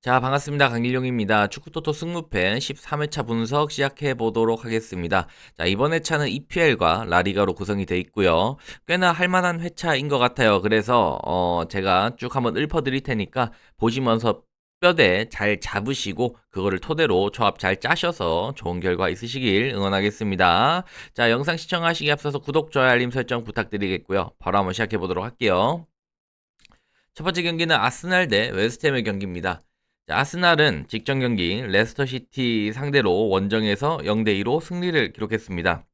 자, 반갑습니다. 강길용입니다. 축구토토 승무팬 13회차 분석 시작해 보도록 하겠습니다. 자, 이번 회차는 EPL과 라리가로 구성이 되어 있고요. 꽤나 할만한 회차인 것 같아요. 그래서 제가 쭉 한번 읊어드릴 테니까 보시면서 뼈대 잘 잡으시고 그거를 토대로 조합 잘 짜셔서 좋은 결과 있으시길 응원하겠습니다. 자, 영상 시청하시기 앞서서 구독, 좋아요, 알림 설정 부탁드리겠고요. 바로 한번 시작해 보도록 할게요. 첫 번째 경기는 아스날 대 웨스트햄의 경기입니다. 자, 아스날은 직전 경기 레스터시티 상대로 원정에서 0대2로 승리를 기록했습니다.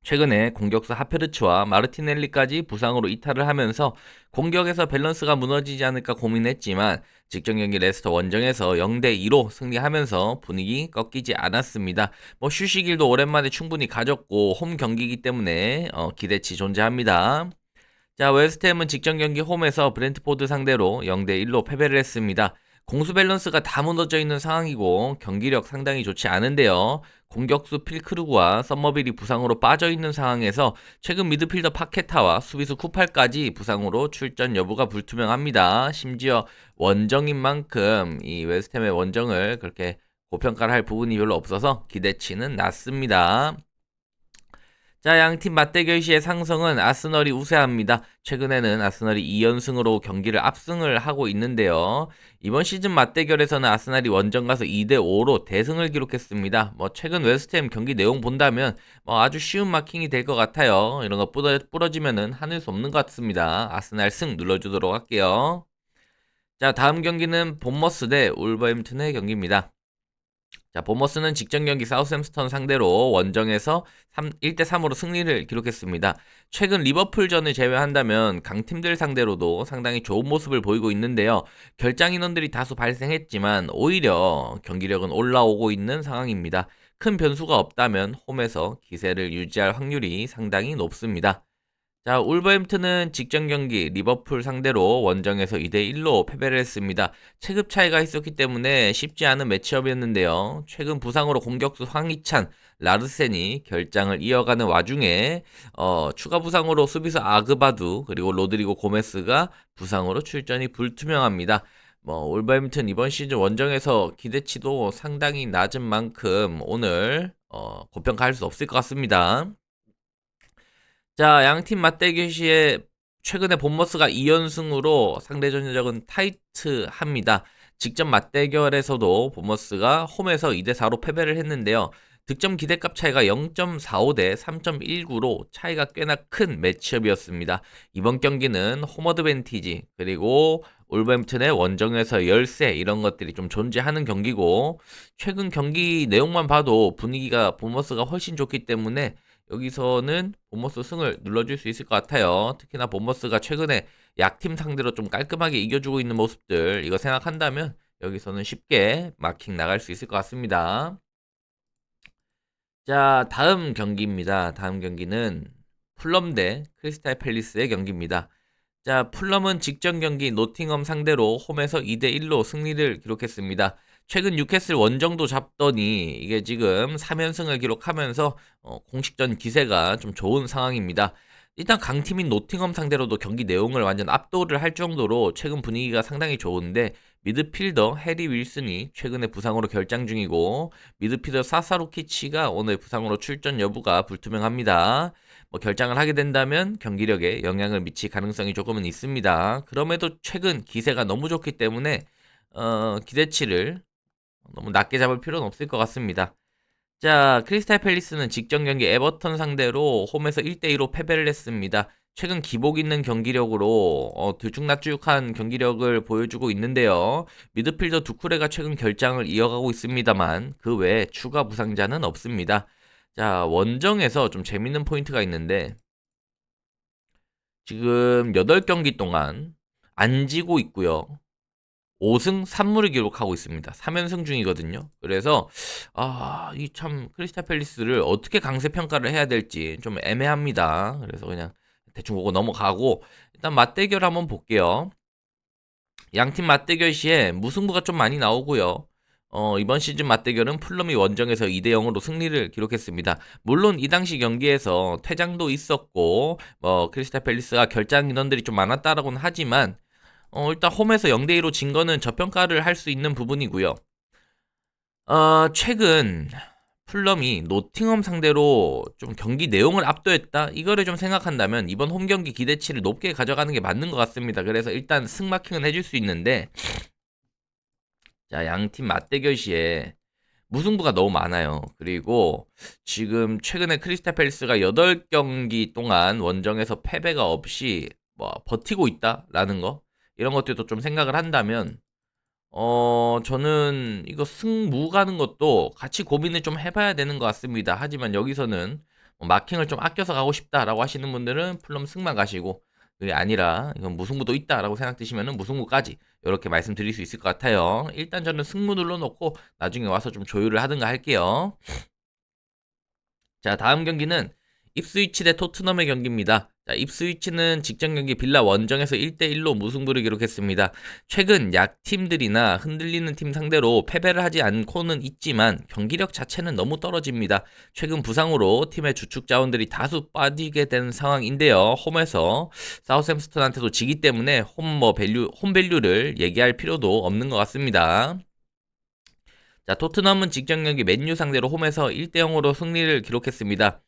최근에 공격수 하페르츠와 마르티넬리까지 부상으로 이탈을 하면서 공격에서 밸런스가 무너지지 않을까 고민했지만 직전 경기 레스터 원정에서 0대2로 승리하면서 분위기 꺾이지 않았습니다. 휴식일도 오랜만에 충분히 가졌고 홈 경기이기 때문에 기대치 존재합니다. 자, 웨스트햄은 직전 경기 홈에서 브렌트포드 상대로 0대1로 패배를 했습니다. 공수 밸런스가 다 무너져 있는 상황이고 경기력 상당히 좋지 않은데요. 공격수 필크루그와 썸머빌이 부상으로 빠져 있는 상황에서 최근 미드필더 파케타와 수비수 쿠팔까지 부상으로 출전 여부가 불투명합니다. 심지어 원정인 만큼 이 웨스트햄의 원정을 그렇게 고평가를 할 부분이 별로 없어서 기대치는 낮습니다. 자, 양팀 맞대결 시의 상성은 아스널이 우세합니다. 최근에는 아스널이 2연승으로 경기를 압승을 하고 있는데요. 이번 시즌 맞대결에서는 아스날이 원정 가서 2대5로 대승을 기록했습니다. 최근 웨스트햄 경기 내용 본다면 아주 쉬운 마킹이 될 것 같아요. 이런 거 부러지면은 하늘 수 없는 것 같습니다. 아스날 승 눌러주도록 할게요. 자, 다음 경기는 본머스 대 울버햄튼의 경기입니다. 자, 보머스는 직전 경기 사우샘스턴 상대로 원정에서 1대3으로 승리를 기록했습니다. 최근 리버풀전을 제외한다면 강팀들 상대로도 상당히 좋은 모습을 보이고 있는데요. 결장 인원들이 다소 발생했지만 오히려 경기력은 올라오고 있는 상황입니다. 큰 변수가 없다면 홈에서 기세를 유지할 확률이 상당히 높습니다. 자, 울버햄튼은 직전 경기 리버풀 상대로 원정에서 2대1로 패배를 했습니다. 체급 차이가 있었기 때문에 쉽지 않은 매치업이었는데요. 최근 부상으로 공격수 황희찬, 라르센이 결장을 이어가는 와중에 추가 부상으로 수비수 아그바두 그리고 로드리고 고메스가 부상으로 출전이 불투명합니다. 울버햄튼 이번 시즌 원정에서 기대치도 상당히 낮은 만큼 오늘 고평가할 수 없을 것 같습니다. 자, 양팀 맞대결 시에 최근에 본머스가 2연승으로 상대 전적은 타이트합니다. 직전 맞대결에서도 본머스가 홈에서 2대4로 패배를 했는데요. 득점 기대값 차이가 0.45 대 3.19로 차이가 꽤나 큰 매치업이었습니다. 이번 경기는 홈 어드밴티지 그리고 울버햄튼의 원정에서 열세 이런 것들이 좀 존재하는 경기고 최근 경기 내용만 봐도 분위기가 본머스가 훨씬 좋기 때문에 여기서는 본머스 승을 눌러줄 수 있을 것 같아요. 특히나 본머스가 최근에 약팀 상대로 좀 깔끔하게 이겨주고 있는 모습들 이거 생각한다면 여기서는 쉽게 마킹 나갈 수 있을 것 같습니다. 자, 다음 경기입니다. 다음 경기는 풀럼 대 크리스탈 팰리스의 경기입니다. 자, 풀럼은 직전 경기 노팅엄 상대로 홈에서 2대1로 승리를 기록했습니다. 최근 뉴캐슬 원정도 잡더니 이게 지금 3연승을 기록하면서 공식전 기세가 좀 좋은 상황입니다. 일단 강팀인 노팅엄 상대로도 경기 내용을 완전 압도를 할 정도로 최근 분위기가 상당히 좋은데 미드필더 해리 윌슨이 최근에 부상으로 결장 중이고 미드필더 사사루키치가 오늘 부상으로 출전 여부가 불투명합니다. 결장을 하게 된다면 경기력에 영향을 미칠 가능성이 조금은 있습니다. 그럼에도 최근 기세가 너무 좋기 때문에 기대치를 너무 낮게 잡을 필요는 없을 것 같습니다. 자, 크리스탈 팰리스는 직전 경기 에버턴 상대로 홈에서 1대2로 패배를 했습니다. 최근 기복 있는 경기력으로 들쭉날쭉한 경기력을 보여주고 있는데요. 미드필더 두쿠레가 최근 결장을 이어가고 있습니다만 그 외에 추가 부상자는 없습니다. 자, 원정에서 좀 재밌는 포인트가 있는데 지금 8경기 동안 안 지고 있고요. 5승 3무를 기록하고 있습니다. 3연승 중이거든요. 그래서 이 참 크리스탈 팰리스를 어떻게 강세 평가를 해야 될지 좀 애매합니다. 그래서 그냥 대충 보고 넘어가고 일단 맞대결 한번 볼게요. 양팀 맞대결 시에 무승부가 좀 많이 나오고요. 이번 시즌 맞대결은 풀럼이 원정에서 2대0으로 승리를 기록했습니다. 물론 이 당시 경기에서 퇴장도 있었고 크리스탈 팰리스가 결장 인원들이 좀 많았다라고는 하지만 일단 홈에서 0대2로 진 거는 저평가를 할 수 있는 부분이고요. 최근 풀럼이 노팅엄 상대로 좀 경기 내용을 압도했다. 이거를 좀 생각한다면 이번 홈 경기 기대치를 높게 가져가는 게 맞는 것 같습니다. 그래서 일단 승마킹은 해줄 수 있는데, 자, 양팀 맞대결 시에 무승부가 너무 많아요. 그리고 지금 최근에 크리스탈 팰리스가 8경기 동안 원정에서 패배가 없이 뭐 버티고 있다라는 거, 이런 것들도 좀 생각을 한다면 저는 이거 승무 가는 것도 같이 고민을 좀 해봐야 되는 것 같습니다. 하지만 여기서는 마킹을 좀 아껴서 가고 싶다라고 하시는 분들은 플럼 승만 가시고, 그게 아니라 이건 무승부도 있다라고 생각되시면은 무승부까지 이렇게 말씀드릴 수 있을 것 같아요. 일단 저는 승무 눌러놓고 나중에 와서 좀 조율을 하든가 할게요. 자, 다음 경기는 입스위치 대 토트넘의 경기입니다. 자, 입스위치는 직전 경기 빌라 원정에서 1대1로 무승부를 기록했습니다. 최근 약팀들이나 흔들리는 팀 상대로 패배를 하지 않고는 있지만 경기력 자체는 너무 떨어집니다. 최근 부상으로 팀의 주축 자원들이 다수 빠지게 된 상황인데요. 홈에서 사우샘스턴한테도 지기 때문에 홈 밸류를 얘기할 필요도 없는 것 같습니다. 자, 토트넘은 직전 경기 맨유 상대로 홈에서 1대0으로 승리를 기록했습니다.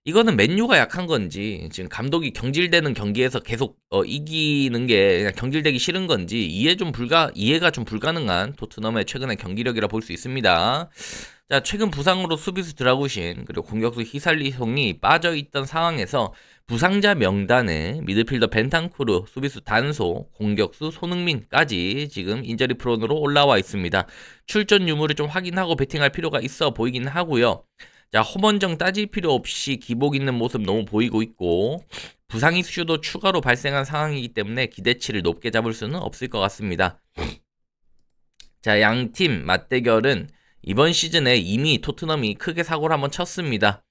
이거는 맨유가 약한 건지, 지금 감독이 경질되는 경기에서 계속 이기는 게 그냥 경질되기 싫은 건지 이해가 좀 불가능한 토트넘의 최근의 경기력이라 볼 수 있습니다. 자, 최근 부상으로 수비수 드라구신 그리고 공격수 히살리송이 빠져있던 상황에서 부상자 명단에 미드필더 벤탄쿠르, 수비수 단소, 공격수 손흥민까지 지금 인저리 프론으로 올라와 있습니다. 출전 유무를 좀 확인하고 베팅할 필요가 있어 보이긴 하고요. 자, 홈원정 따질 필요 없이 기복 있는 모습 너무 보이고 있고, 부상 이슈도 추가로 발생한 상황이기 때문에 기대치를 높게 잡을 수는 없을 것 같습니다. 자, 양팀 맞대결은 이번 시즌에 이미 토트넘이 크게 사고를 한번 쳤습니다.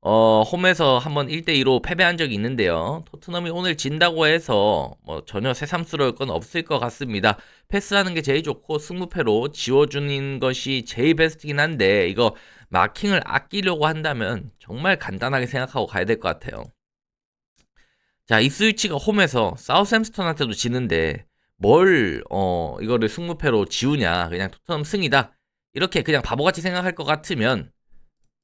홈에서 한번 1대2로 패배한 적이 있는데요. 토트넘이 오늘 진다고 해서 전혀 새삼스러울 건 없을 것 같습니다. 패스하는 게 제일 좋고 승부패로 지워주는 것이 제일 베스트긴 한데, 이거 마킹을 아끼려고 한다면 정말 간단하게 생각하고 가야 될 것 같아요. 자, 입스위치가 홈에서 사우샘스턴한테도 지는데 이거를 승부패로 지우냐, 그냥 토트넘 승이다, 이렇게 그냥 바보같이 생각할 것 같으면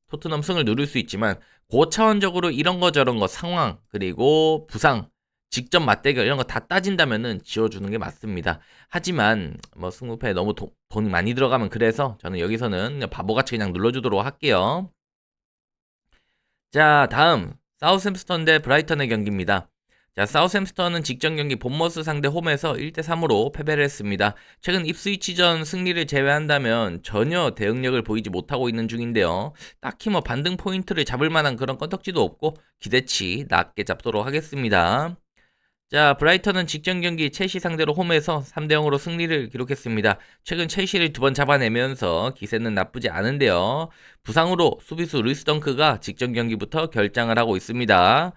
토트넘 승을 누릴 수 있지만, 고차원적으로 이런 거 저런 거 상황, 그리고 부상, 직접 맞대결 이런 거 다 따진다면은 지워주는 게 맞습니다. 하지만 승부패에 너무 돈이 많이 들어가면, 그래서 저는 여기서는 그냥 바보같이 그냥 눌러주도록 할게요. 자, 다음 사우샘스턴 대 브라이턴의 경기입니다. 자, 사우샘스턴은 직전 경기 본머스 상대 홈에서 1대3으로 패배를 했습니다. 최근 입스위치전 승리를 제외한다면 전혀 대응력을 보이지 못하고 있는 중인데요. 딱히 반등 포인트를 잡을 만한 그런 건덕지도 없고 기대치 낮게 잡도록 하겠습니다. 자, 브라이턴은 직전 경기 첼시 상대로 홈에서 3대0으로 승리를 기록했습니다. 최근 첼시를 2번 잡아내면서 기세는 나쁘지 않은데요. 부상으로 수비수 루이스 덩크가 직전 경기부터 결장을 하고 있습니다.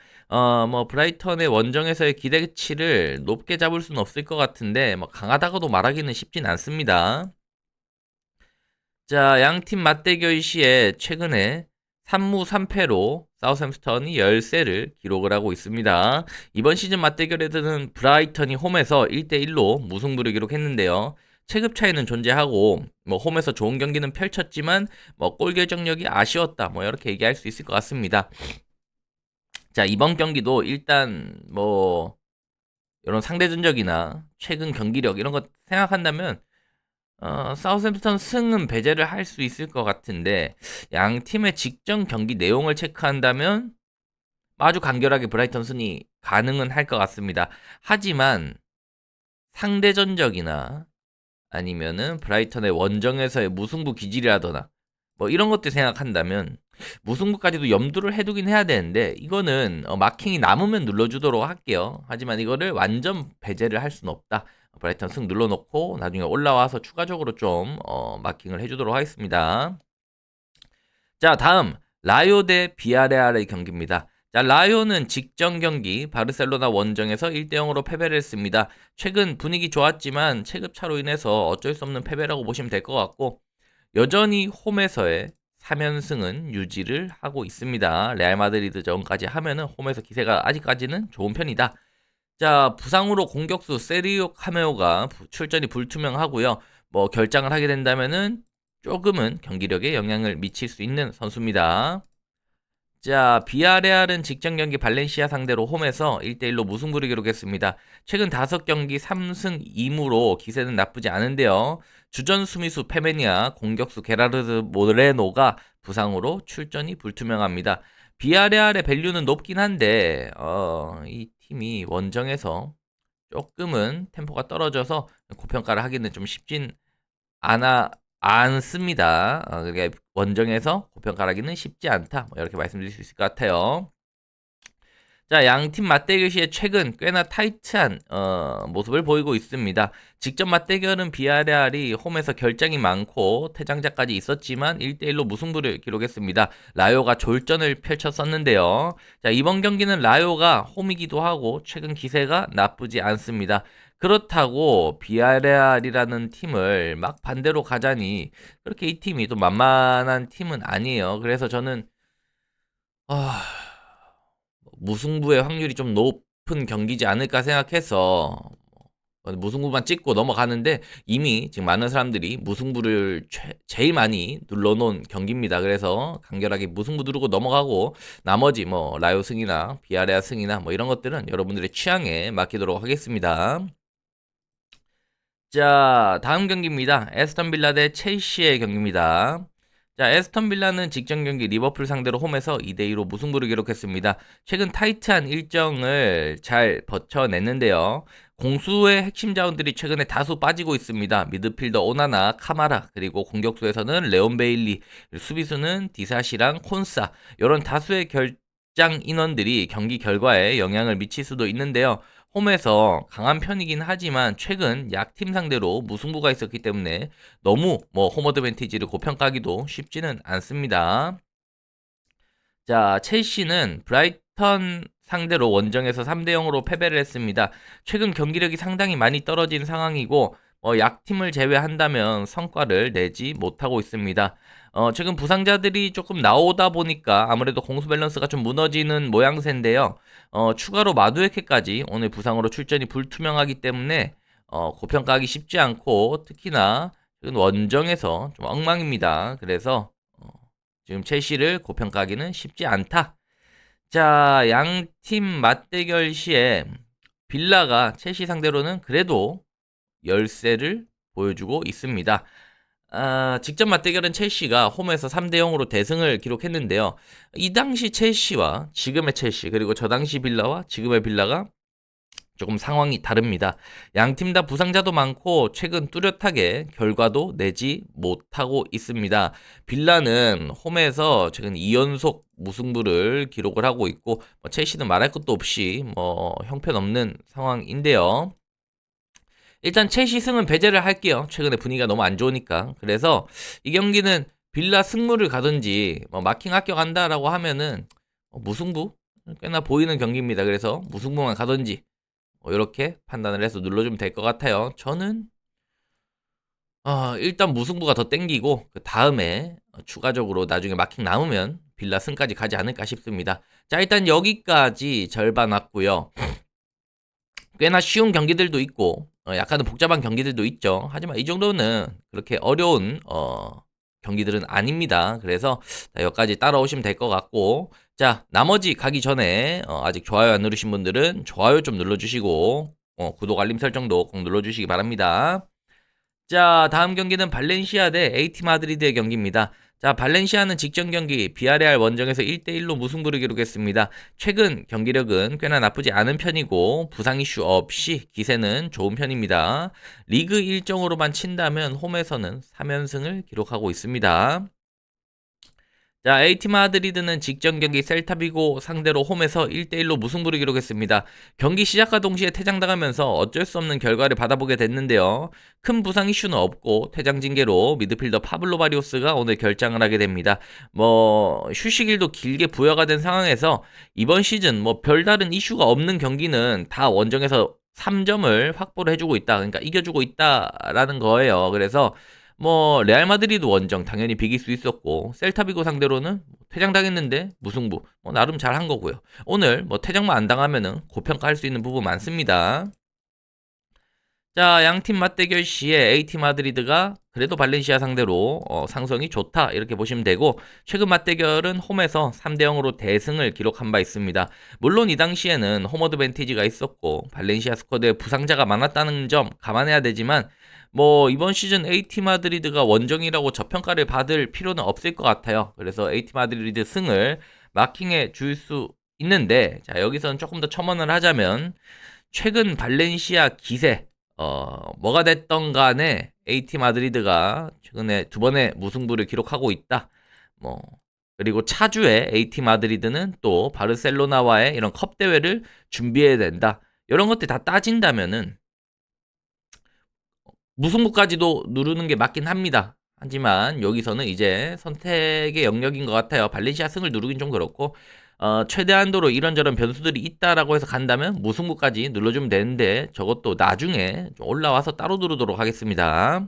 브라이턴의 원정에서의 기대치를 높게 잡을 수는 없을 것 같은데, 강하다고도 말하기는 쉽진 않습니다. 자, 양팀 맞대결 시에 최근에 3무 3패로 사우샘스턴이 열세를 기록을 하고 있습니다. 이번 시즌 맞대결에서는 브라이턴이 홈에서 1대1로 무승부를 기록했는데요. 체급 차이는 존재하고 홈에서 좋은 경기는 펼쳤지만 골 결정력이 아쉬웠다, 이렇게 얘기할 수 있을 것 같습니다. 자, 이번 경기도 일단 이런 상대전적이나 최근 경기력 이런 거 생각한다면 사우샘프턴 승은 배제를 할 수 있을 것 같은데, 양 팀의 직전 경기 내용을 체크한다면 아주 간결하게 브라이턴 승이 가능은 할 것 같습니다. 하지만 상대전적이나 아니면은 브라이턴의 원정에서의 무승부 기질이라거나 이런 것들 생각한다면 무승부까지도 염두를 해두긴 해야 되는데, 이거는 마킹이 남으면 눌러주도록 할게요. 하지만 이거를 완전 배제를 할 수는 없다. 브라이턴 승 눌러놓고 나중에 올라와서 추가적으로 좀 마킹을 해주도록 하겠습니다. 자, 다음 라요 대 비아레알의 경기입니다. 자, 라요는 직전 경기 바르셀로나 원정에서 1대0으로 패배를 했습니다. 최근 분위기 좋았지만 체급차로 인해서 어쩔 수 없는 패배라고 보시면 될 것 같고, 여전히 홈에서의 3연승은 유지를 하고 있습니다. 레알 마드리드전까지 하면은 홈에서 기세가 아직까지는 좋은 편이다. 자, 부상으로 공격수 세리오 카메오가 출전이 불투명하고요. 뭐 결장을 하게 된다면은 조금은 경기력에 영향을 미칠 수 있는 선수입니다. 자, 비아레알은 직전 경기 발렌시아 상대로 홈에서 1대1로 무승부를 기록했습니다. 최근 5경기 3승 2무로 기세는 나쁘지 않은데요. 주전 수미수 페메니아, 공격수 게라르드 모레노가 부상으로 출전이 불투명합니다. 비아레알의 밸류는 높긴 한데 이 팀이 원정에서 조금은 템포가 떨어져서 고평가를 하기는 좀 쉽진 않아 않습니다. 그게 원정에서 고평가하기는 쉽지 않다. 뭐 이렇게 말씀드릴 수 있을 것 같아요. 자, 양팀 맞대결 시에 최근 꽤나 타이트한 모습을 보이고 있습니다. 직접 맞대결은 비아레알이 홈에서 결장이 많고 퇴장자까지 있었지만 1대1로 무승부를 기록했습니다. 라요가 졸전을 펼쳤었는데요. 자, 이번 경기는 라요가 홈이기도 하고 최근 기세가 나쁘지 않습니다. 그렇다고 비아레알이라는 팀을 막 반대로 가자니 그렇게 이 팀이 또 만만한 팀은 아니에요. 그래서 저는 아, 무승부의 확률이 좀 높은 경기지 않을까 생각해서 무승부만 찍고 넘어가는데 이미 지금 많은 사람들이 무승부를 제일 많이 눌러놓은 경기입니다. 그래서 간결하게 무승부 누르고 넘어가고 나머지 뭐 라요 승이나 비아레아 승이나 뭐 이런 것들은 여러분들의 취향에 맡기도록 하겠습니다. 자, 다음 경기입니다. 에스턴 빌라 대 첼시의 경기입니다. 자, 에스턴 빌라는 직전 경기 리버풀 상대로 홈에서 2대2로 무승부를 기록했습니다. 최근 타이트한 일정을 잘 버텨냈는데요. 공수의 핵심 자원들이 최근에 다수 빠지고 있습니다. 미드필더 오나나, 카마라, 그리고 공격수에서는 레온 베일리, 수비수는 디사시랑 콘사, 이런 다수의 결장 인원들이 경기 결과에 영향을 미칠 수도 있는데요. 홈에서 강한 편이긴 하지만 최근 약팀 상대로 무승부가 있었기 때문에 너무 홈 어드밴티지를 고평가하기도 쉽지는 않습니다. 자, 첼시는 브라이턴 상대로 원정에서 3대 0으로 패배를 했습니다. 최근 경기력이 상당히 많이 떨어진 상황이고 약팀을 제외한다면 성과를 내지 못하고 있습니다. 최근 부상자들이 조금 나오다 보니까 아무래도 공수 밸런스가 좀 무너지는 모양새인데요. 추가로 마두에케까지 오늘 부상으로 출전이 불투명하기 때문에 고평가하기 쉽지 않고 특히나 원정에서 좀 엉망입니다. 그래서 지금 첼시를 고평가하기는 쉽지 않다. 자, 양팀 맞대결 시에 빌라가 첼시 상대로는 그래도 열세를 보여주고 있습니다. 직접 맞대결은 첼시가 홈에서 3대 0으로 대승을 기록했는데요. 이 당시 첼시와 지금의 첼시 그리고 저 당시 빌라와 지금의 빌라가 조금 상황이 다릅니다. 양팀 다 부상자도 많고 최근 뚜렷하게 결과도 내지 못하고 있습니다. 빌라는 홈에서 최근 2연속 무승부를 기록을 하고 있고 첼시는 말할 것도 없이 형편없는 상황인데요. 일단 첼시 승은 배제를 할게요. 최근에 분위기가 너무 안 좋으니까. 그래서 이 경기는 빌라 승무를 가든지 마킹 합격한다라고 하면은 무승부 꽤나 보이는 경기입니다. 그래서 무승부만 가든지 이렇게 판단을 해서 눌러주면 될 것 같아요. 저는 일단 무승부가 더 땡기고 그 다음에 추가적으로 나중에 마킹 남으면 빌라 승까지 가지 않을까 싶습니다. 자, 일단 여기까지 절반 왔고요. 꽤나 쉬운 경기들도 있고 약간은 복잡한 경기들도 있죠. 하지만 이 정도는 그렇게 어려운 경기들은 아닙니다. 그래서 여기까지 따라오시면 될 것 같고 자, 나머지 가기 전에 아직 좋아요 안 누르신 분들은 좋아요 좀 눌러주시고 구독 알림 설정도 꼭 눌러주시기 바랍니다. 자, 다음 경기는 발렌시아 대 AT 마드리드의 경기입니다. 자, 발렌시아는 직전 경기 비아레알 원정에서 1대1로 무승부를 기록했습니다. 최근 경기력은 꽤나 나쁘지 않은 편이고 부상 이슈 없이 기세는 좋은 편입니다. 리그 일정으로만 친다면 홈에서는 3연승을 기록하고 있습니다. 자, AT 마드리드는 직전 경기 셀타비고 상대로 홈에서 1대1로 무승부를 기록했습니다. 경기 시작과 동시에 퇴장당하면서 어쩔 수 없는 결과를 받아보게 됐는데요. 큰 부상 이슈는 없고 퇴장 징계로 미드필더 파블로 바리오스가 오늘 결장을 하게 됩니다. 휴식일도 길게 부여가 된 상황에서 이번 시즌 별다른 이슈가 없는 경기는 다 원정에서 3점을 확보를 해주고 있다. 그러니까 이겨주고 있다라는 거예요. 그래서 뭐 레알 마드리드 원정 당연히 비길 수 있었고 셀타비고 상대로는 퇴장당했는데 무승부 뭐 나름 잘한 거고요. 오늘 뭐 퇴장만 안 당하면은 고평가할 수 있는 부분 많습니다. 자, 양팀 맞대결 시에 A팀 마드리드가 그래도 발렌시아 상대로 상성이 좋다 이렇게 보시면 되고 최근 맞대결은 홈에서 3대 0으로 대승을 기록한 바 있습니다. 물론 이 당시에는 홈 어드밴티지가 있었고 발렌시아 스쿼드에 부상자가 많았다는 점 감안해야 되지만 뭐 이번 시즌 A팀 마드리드가 원정이라고 저평가를 받을 필요는 없을 것 같아요. 그래서 A팀 마드리드 승을 마킹해 줄 수 있는데 자, 여기서는 조금 더 첨언을 하자면 최근 발렌시아 기세 뭐가 됐던 간에 AT 마드리드가 최근에 두 번의 무승부를 기록하고 있다. 뭐 그리고 차주에 AT 마드리드는 또 바르셀로나와의 이런 컵 대회를 준비해야 된다. 이런 것들 다 따진다면은 무승부까지도 누르는 게 맞긴 합니다. 하지만 여기서는 이제 선택의 영역인 것 같아요. 발렌시아 승을 누르긴 좀 그렇고 최대한도로 이런저런 변수들이 있다라고 해서 간다면 무승부까지 눌러주면 되는데 저것도 나중에 좀 올라와서 따로 누르도록 하겠습니다.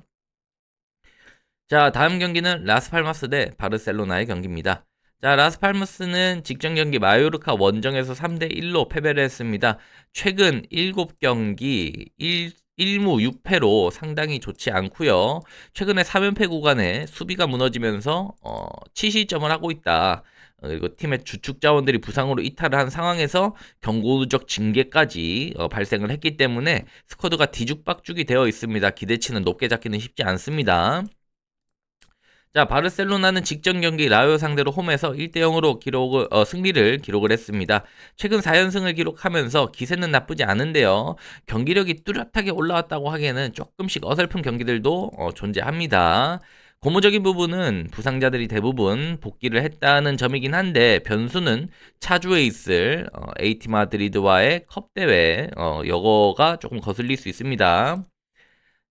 자, 다음 경기는 라스팔마스 대 바르셀로나의 경기입니다. 자, 라스팔마스는 직전 경기 마요르카 원정에서 3대 1로 패배를 했습니다. 최근 7경기 1무 6패로 상당히 좋지 않고요. 최근에 3연패 구간에 수비가 무너지면서 치실점을 하고 있다. 그리고 팀의 주축 자원들이 부상으로 이탈을 한 상황에서 경고적 징계까지 발생을 했기 때문에 스쿼드가 뒤죽박죽이 되어 있습니다. 기대치는 높게 잡기는 쉽지 않습니다. 자, 바르셀로나는 직전 경기 라요 상대로 홈에서 1대 0으로 승리를 기록을 했습니다. 최근 4연승을 기록하면서 기세는 나쁘지 않은데요. 경기력이 뚜렷하게 올라왔다고 하기에는 조금씩 어설픈 경기들도 존재합니다. 고무적인 부분은 부상자들이 대부분 복귀를 했다는 점이긴 한데 변수는 차주에 있을 AT 마드리드와의 컵 대회 여거가 조금 거슬릴 수 있습니다.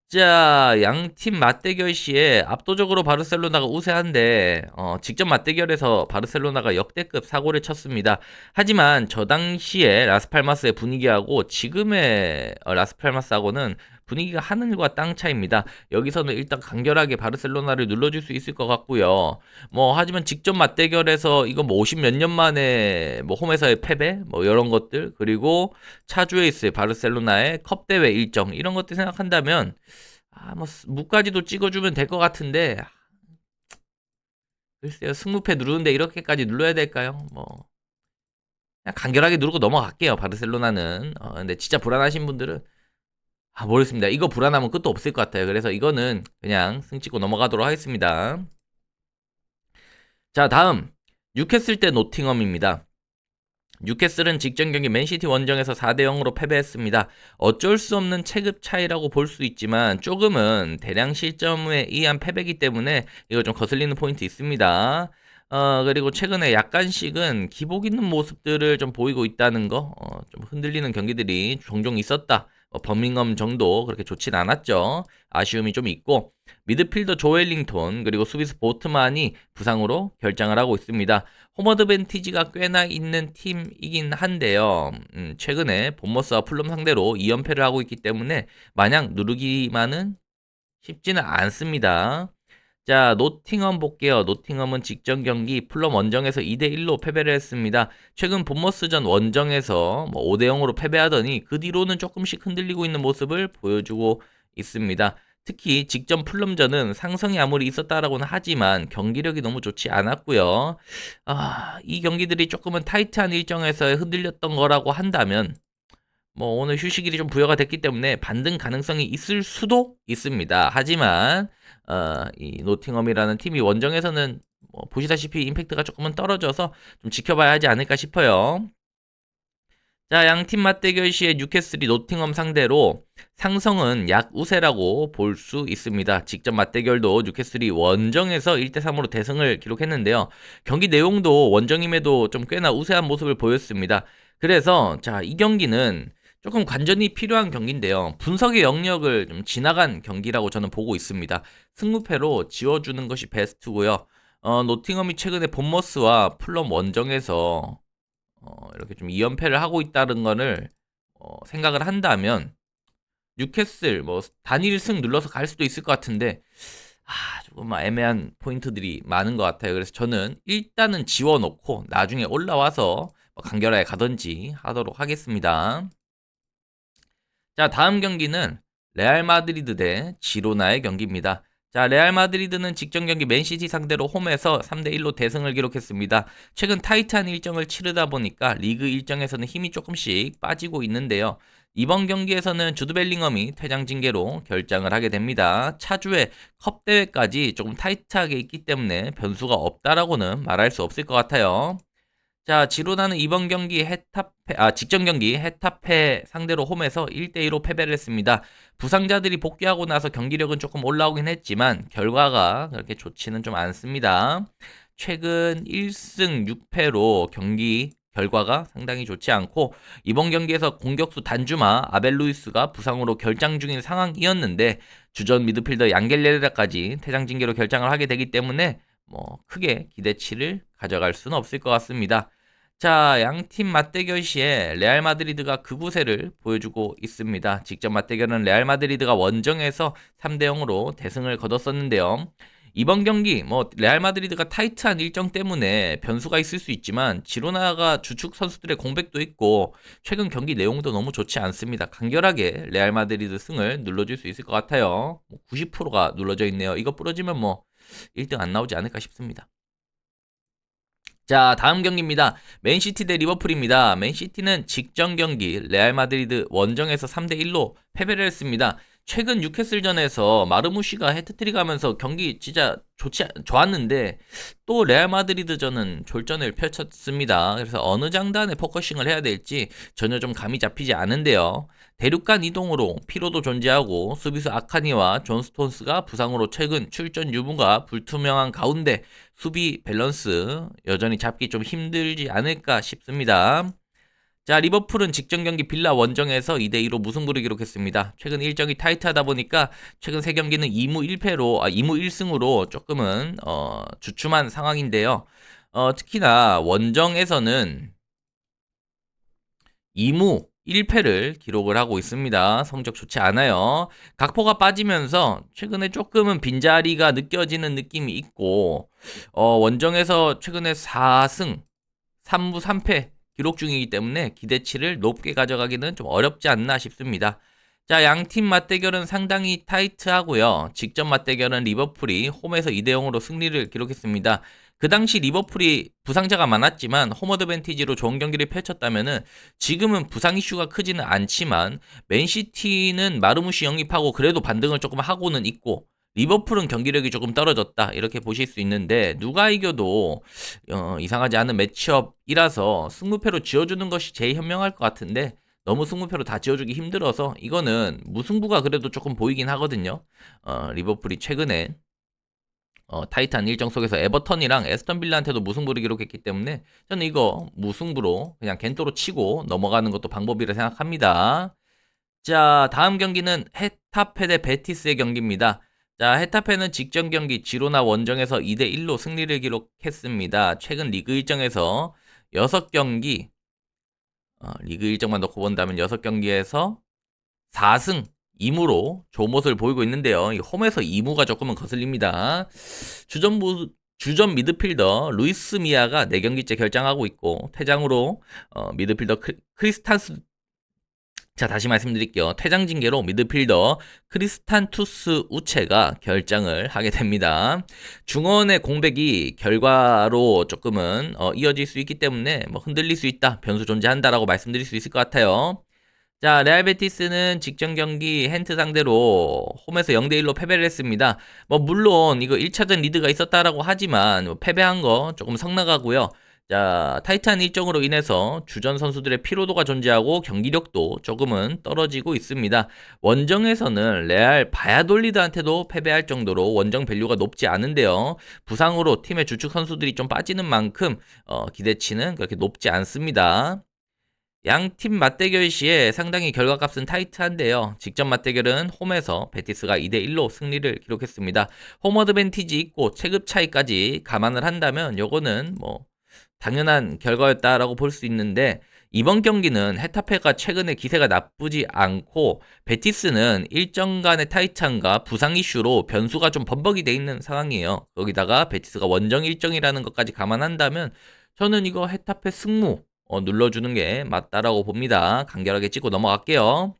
자, 양팀 맞대결 시에 압도적으로 바르셀로나가 우세한데 직접 맞대결에서 바르셀로나가 역대급 사고를 쳤습니다. 하지만 저 당시에 라스팔마스의 분위기하고 지금의 라스팔마스하고는 분위기가 하늘과 땅 차이입니다. 여기서는 일단 간결하게 바르셀로나를 눌러줄 수 있을 것 같고요. 뭐 하지만 직접 맞대결에서 이거 뭐 50 몇 년 만에 뭐 홈에서의 패배 뭐 이런 것들 그리고 차주에 있을 바르셀로나의 컵 대회 일정 이런 것들 생각한다면 뭐 무까지도 찍어주면 될 것 같은데 글쎄요 승무패 누르는데 이렇게까지 눌러야 될까요? 뭐 그냥 간결하게 누르고 넘어갈게요. 바르셀로나는 근데 진짜 불안하신 분들은 모르겠습니다. 이거 불안하면 끝도 없을 것 같아요. 그래서 이거는 그냥 승 찍고 넘어가도록 하겠습니다. 자, 다음 뉴캐슬 대 노팅엄입니다. 뉴캐슬은 직전 경기 맨시티 원정에서 4대 0으로 패배했습니다. 어쩔 수 없는 체급 차이라고 볼 수 있지만 조금은 대량 실점에 의한 패배이기 때문에 이거 좀 거슬리는 포인트 있습니다. 그리고 최근에 약간씩은 기복 있는 모습들을 좀 보이고 있다는 거, 좀 흔들리는 경기들이 종종 있었다. 버밍엄 정도 그렇게 좋진 않았죠. 아쉬움이 좀 있고 미드필더 조엘링톤 그리고 수비수 보트만이 부상으로 결장을 하고 있습니다. 홈어드밴티지가 꽤나 있는 팀이긴 한데요. 최근에 본머스와 풀럼 상대로 2연패를 하고 있기 때문에 마냥 누르기만은 쉽지는 않습니다. 자, 노팅엄 볼게요. 노팅엄은 직전 경기 풀럼 원정에서 2대 1로 패배를 했습니다. 최근 본머스전 원정에서 5대 0으로 패배하더니 그 뒤로는 조금씩 흔들리고 있는 모습을 보여주고 있습니다. 특히 직전 풀럼전은 상성이 아무리 있었다라고는 하지만 경기력이 너무 좋지 않았고요. 이 경기들이 조금은 타이트한 일정에서 흔들렸던 거라고 한다면 뭐 오늘 휴식일이 좀 부여가 됐기 때문에 반등 가능성이 있을 수도 있습니다. 하지만 이 노팅엄이라는 팀이 원정에서는 뭐 보시다시피 임팩트가 조금은 떨어져서 좀 지켜봐야 하지 않을까 싶어요. 자, 양팀 맞대결 시에 뉴캐슬이 노팅엄 상대로 상성은 약우세라고 볼 수 있습니다. 직접 맞대결도 뉴캐슬이 원정에서 1대 3으로 대승을 기록했는데요. 경기 내용도 원정임에도 좀 꽤나 우세한 모습을 보였습니다. 그래서 자, 이 경기는 조금 관전이 필요한 경기인데요. 분석의 영역을 좀 지나간 경기라고 저는 보고 있습니다. 승무패로 지워주는 것이 베스트고요. 노팅엄이 최근에 본머스와 풀럼 원정에서 이렇게 좀 2연패를 하고 있다는 거를 생각을 한다면 뉴캐슬 뭐 단일 승 눌러서 갈 수도 있을 것 같은데 조금 애매한 포인트들이 많은 것 같아요. 그래서 저는 일단은 지워놓고 나중에 올라와서 간결하게 가든지 하도록 하겠습니다. 자, 다음 경기는 레알 마드리드 대 지로나의 경기입니다. 자, 레알 마드리드는 직전 경기 맨시티 상대로 홈에서 3대1로 대승을 기록했습니다. 최근 타이트한 일정을 치르다 보니까 리그 일정에서는 힘이 조금씩 빠지고 있는데요. 이번 경기에서는 주드 벨링엄이 퇴장 징계로 결장을 하게 됩니다. 차주에 컵 대회까지 조금 타이트하게 있기 때문에 변수가 없다라고는 말할 수 없을 것 같아요. 자, 지로나는 이번 경기 직전 경기 헤타페 상대로 홈에서 1대2로 패배를 했습니다. 부상자들이 복귀하고 나서 경기력은 조금 올라오긴 했지만 결과가 그렇게 좋지는 좀 않습니다. 최근 1승 6패로 경기 결과가 상당히 좋지 않고 이번 경기에서 공격수 단주마 아벨 루이스가 부상으로 결장 중인 상황이었는데 주전 미드필더 양겔레르다까지 퇴장 징계로 결장을 하게 되기 때문에 크게 기대치를 가져갈 수는 없을 것 같습니다. 자, 양팀 맞대결 시에 레알 마드리드가 그구세를 보여주고 있습니다. 직접 맞대결은 레알 마드리드가 원정에서 3대 0으로 대승을 거뒀었는데요. 이번 경기 레알 마드리드가 타이트한 일정 때문에 변수가 있을 수 있지만 지로나가 주축 선수들의 공백도 있고 최근 경기 내용도 너무 좋지 않습니다. 간결하게 레알 마드리드 승을 눌러줄 수 있을 것 같아요. 90%가 눌러져 있네요. 이거 부러지면 1등 안 나오지 않을까 싶습니다. 자, 다음 경기입니다. 맨시티 대 리버풀입니다. 맨시티는 직전 경기 레알 마드리드 원정에서 3대1로 패배를 했습니다. 최근 뉴캐슬전에서 마르무시가 해트트릭 하면서 경기 진짜 좋았는데 또 레알 마드리드전은 졸전을 펼쳤습니다. 그래서 어느 장단에 포커싱을 해야 될지 전혀 좀 감이 잡히지 않은데요. 대륙간 이동으로 피로도 존재하고 수비수 아카니와 존 스톤스가 부상으로 최근 출전 유무가 불투명한 가운데 수비 밸런스 여전히 잡기 좀 힘들지 않을까 싶습니다. 자, 리버풀은 직전 경기 빌라 원정에서 2대2로 무승부를 기록했습니다. 최근 일정이 타이트하다 보니까 최근 3경기는 2무 1승으로 조금은 주춤한 상황인데요. 특히나 원정에서는 2무 1패를 기록을 하고 있습니다. 성적 좋지 않아요. 각포가 빠지면서 최근에 조금은 빈자리가 느껴지는 느낌이 있고 원정에서 최근에 4승 3무 3패 기록 중이기 때문에 기대치를 높게 가져가기는 좀 어렵지 않나 싶습니다. 자, 양팀 맞대결은 상당히 타이트하고요. 직전 맞대결은 리버풀이 홈에서 2대 0으로 승리를 기록했습니다. 그 당시 리버풀이 부상자가 많았지만 홈 어드밴티지로 좋은 경기를 펼쳤다면은 지금은 부상 이슈가 크지는 않지만 맨시티는 마르무시 영입하고 그래도 반등을 조금 하고는 있고 리버풀은 경기력이 조금 떨어졌다 이렇게 보실 수 있는데 누가 이겨도 이상하지 않은 매치업이라서 승부패로 지어주는 것이 제일 현명할 것 같은데 너무 승부패로 다 지어주기 힘들어서 이거는 무승부가 그래도 조금 보이긴 하거든요. 리버풀이 최근에 타이트한 일정 속에서 에버턴이랑 에스턴 빌라한테도 무승부를 기록했기 때문에 저는 이거 무승부로 그냥 겐토로 치고 넘어가는 것도 방법이라 생각합니다. 자, 다음 경기는 헤타페 대 베티스의 경기입니다. 자, 헤타페는 직전 경기 지로나 원정에서 2대1로 승리를 기록했습니다. 최근 리그 일정에서 6경기 리그 일정만 놓고 본다면 6경기에서 4승 2무로 좋은 모습을 보이고 있는데요. 이 홈에서 2무가 조금은 거슬립니다. 주전 미드필더 루이스 미아가 4경기째 결장하고 있고 퇴장으로 미드필더 크리스탄스 자, 다시 말씀드릴게요. 퇴장 징계로 미드필더 크리스탄투스 우체가 결장을 하게 됩니다. 중원의 공백이 결과로 조금은 이어질 수 있기 때문에 흔들릴 수 있다, 변수 존재한다라고 말씀드릴 수 있을 것 같아요. 자, 레알 베티스는 직전 경기 헨트 상대로 홈에서 0대1로 패배를 했습니다. 물론 이거 1차전 리드가 있었다라고 하지만 패배한 거 조금 성나가고요. 자, 타이트한 일정으로 인해서 주전 선수들의 피로도가 존재하고 경기력도 조금은 떨어지고 있습니다. 원정에서는 레알 바야돌리드한테도 패배할 정도로 원정 밸류가 높지 않은데요. 부상으로 팀의 주축 선수들이 좀 빠지는 만큼 기대치는 그렇게 높지 않습니다. 양팀 맞대결 시에 상당히 결과값은 타이트한데요. 직전 맞대결은 홈에서 베티스가 2대1로 승리를 기록했습니다. 홈 어드밴티지 있고 체급 차이까지 감안을 한다면 요거는 당연한 결과였다라고 볼 수 있는데 이번 경기는 헤타페가 최근에 기세가 나쁘지 않고 베티스는 일정간의 타이탄과 부상 이슈로 변수가 좀 범벅이 돼 있는 상황이에요. 거기다가 베티스가 원정 일정이라는 것까지 감안한다면 저는 이거 헤타페 승무 눌러주는 게 맞다라고 봅니다. 간결하게 찍고 넘어갈게요.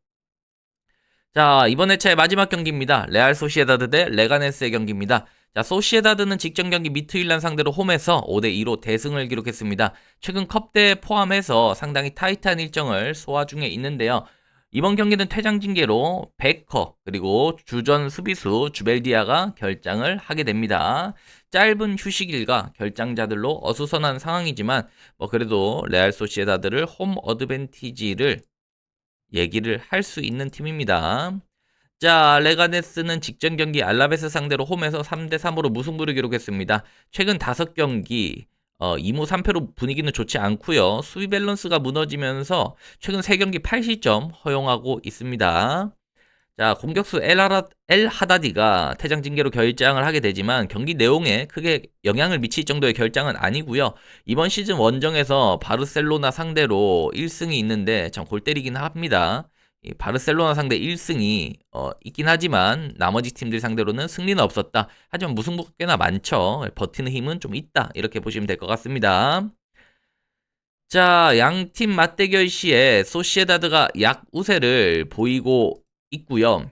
자, 이번 회차의 마지막 경기입니다. 레알 소시에다드 대 레가네스의 경기입니다. 자, 소시에다드는 직전 경기 미트윌란 상대로 홈에서 5대2로 대승을 기록했습니다. 최근 컵대회 포함해서 상당히 타이트한 일정을 소화 중에 있는데요. 이번 경기는 퇴장 징계로 베커 그리고 주전 수비수 주벨디아가 결장을 하게 됩니다. 짧은 휴식일과 결장자들로 어수선한 상황이지만 그래도 레알 소시에다드를 홈 어드밴티지를 얘기를 할 수 있는 팀입니다. 자, 레가네스는 직전 경기 알라베스 상대로 홈에서 3대3으로 무승부를 기록했습니다. 최근 5경기 2무 3패로 분위기는 좋지 않고요. 수비 밸런스가 무너지면서 최근 3경기 8실점 허용하고 있습니다. 자, 공격수 엘 하다디가 퇴장 징계로 결장을 하게 되지만 경기 내용에 크게 영향을 미칠 정도의 결장은 아니고요. 이번 시즌 원정에서 바르셀로나 상대로 1승이 있는데 참 골 때리긴 합니다. 이 바르셀로나 상대 1승이 있긴 하지만 나머지 팀들 상대로는 승리는 없었다. 하지만 무승부가 꽤나 많죠. 버티는 힘은 좀 있다. 이렇게 보시면 될 것 같습니다. 자, 양팀 맞대결 시에 소시에다드가 약우세를 보이고 있고요.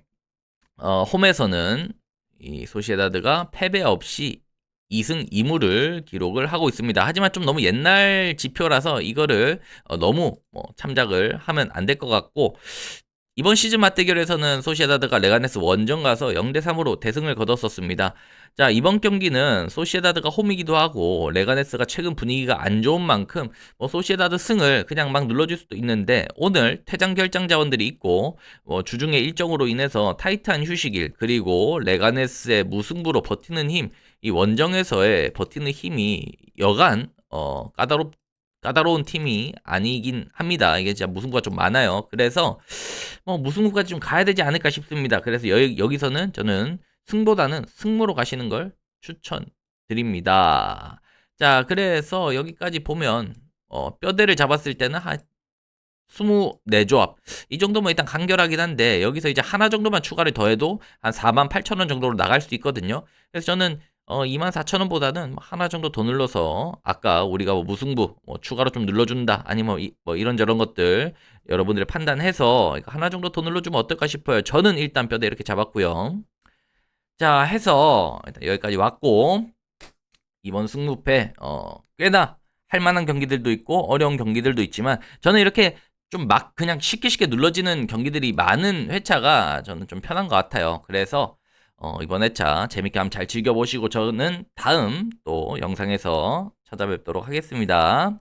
홈에서는 이 소시에다드가 패배 없이 2승 2무를 기록을 하고 있습니다. 하지만 좀 너무 옛날 지표라서 이거를 너무 참작을 하면 안 될 것 같고, 이번 시즌 맞대결에서는 소시에다드가 레가네스 원정 가서 0대3으로 대승을 거뒀었습니다. 자, 이번 경기는 소시에다드가 홈이기도 하고 레가네스가 최근 분위기가 안 좋은 만큼 소시에다드 승을 그냥 막 눌러줄 수도 있는데, 오늘 퇴장 결장 자원들이 있고 주중에 일정으로 인해서 타이트한 휴식일 그리고 레가네스의 무승부로 버티는 힘, 이 원정에서의 버티는 힘이 여간 까다로운 팀이 아니긴 합니다. 이게 진짜 무승부가 좀 많아요. 그래서 무승부까지 좀 가야 되지 않을까 싶습니다. 그래서 여기서는 저는 승보다는 승무로 가시는 걸 추천드립니다. 자, 그래서 여기까지 보면 뼈대를 잡았을 때는 한 24조합 이 정도면 일단 간결하긴 한데, 여기서 이제 하나 정도만 추가를 더해도 한 48,000원 정도로 나갈 수 있거든요. 그래서 저는 24,000원보다는 하나 정도 더 눌러서 아까 우리가 무승부 추가로 좀 눌러준다 아니면 이런저런 것들 여러분들이 판단해서 하나 정도 더 눌러주면 어떨까 싶어요. 저는 일단 뼈대 이렇게 잡았고요. 자, 해서 일단 여기까지 왔고, 이번 승무패 꽤나 할만한 경기들도 있고 어려운 경기들도 있지만, 저는 이렇게 좀 막 그냥 쉽게 눌러지는 경기들이 많은 회차가 저는 좀 편한 것 같아요. 그래서 이번 회차 재밌게 한번 잘 즐겨보시고, 저는 다음 또 영상에서 찾아뵙도록 하겠습니다.